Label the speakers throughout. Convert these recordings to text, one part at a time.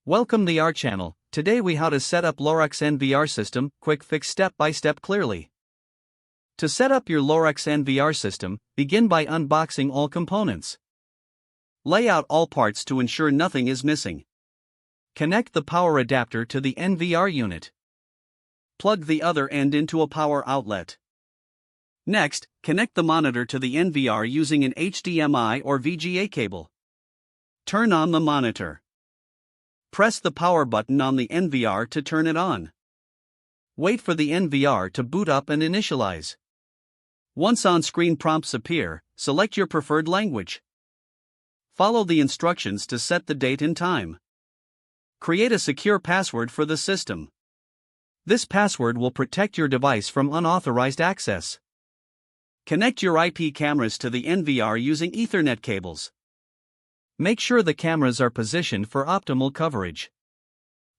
Speaker 1: Welcome to our channel. Today we how to set up Lorex NVR system, quick fix step by step clearly. To set up your Lorex NVR system, begin by unboxing all components. Lay out all parts to ensure nothing is missing. Connect the power adapter to the NVR unit. Plug the other end into a power outlet. Next, connect the monitor to the NVR using an HDMI or VGA cable. Turn on the monitor. Press the power button on the NVR to turn it on. Wait for the NVR to boot up and initialize. Once on-screen prompts appear, select your preferred language. Follow the instructions to set the date and time. Create a secure password for the system. This password will protect your device from unauthorized access. Connect your IP cameras to the NVR using Ethernet cables. Make sure the cameras are positioned for optimal coverage.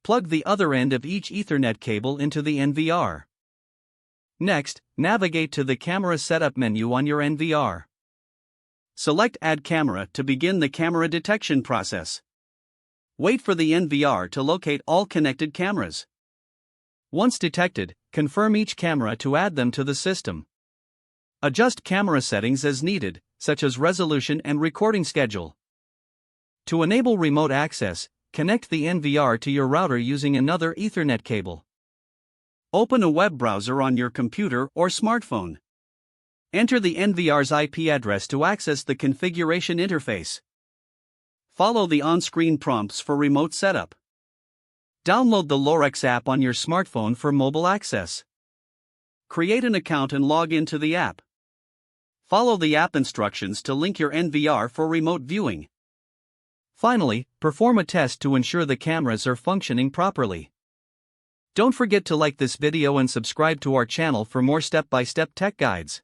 Speaker 1: Plug the other end of each Ethernet cable into the NVR. Next, navigate to the Camera Setup menu on your NVR. Select Add Camera to begin the camera detection process. Wait for the NVR to locate all connected cameras. Once detected, confirm each camera to add them to the system. Adjust camera settings as needed, such as resolution and recording schedule. To enable remote access, connect the NVR to your router using another Ethernet cable. Open a web browser on your computer or smartphone. Enter the NVR's IP address to access the configuration interface. Follow the on-screen prompts for remote setup. Download the Lorex app on your smartphone for mobile access. Create an account and log into the app. Follow the app instructions to link your NVR for remote viewing. Finally, perform a test to ensure the cameras are functioning properly. Don't forget to like this video and subscribe to our channel for more step-by-step tech guides.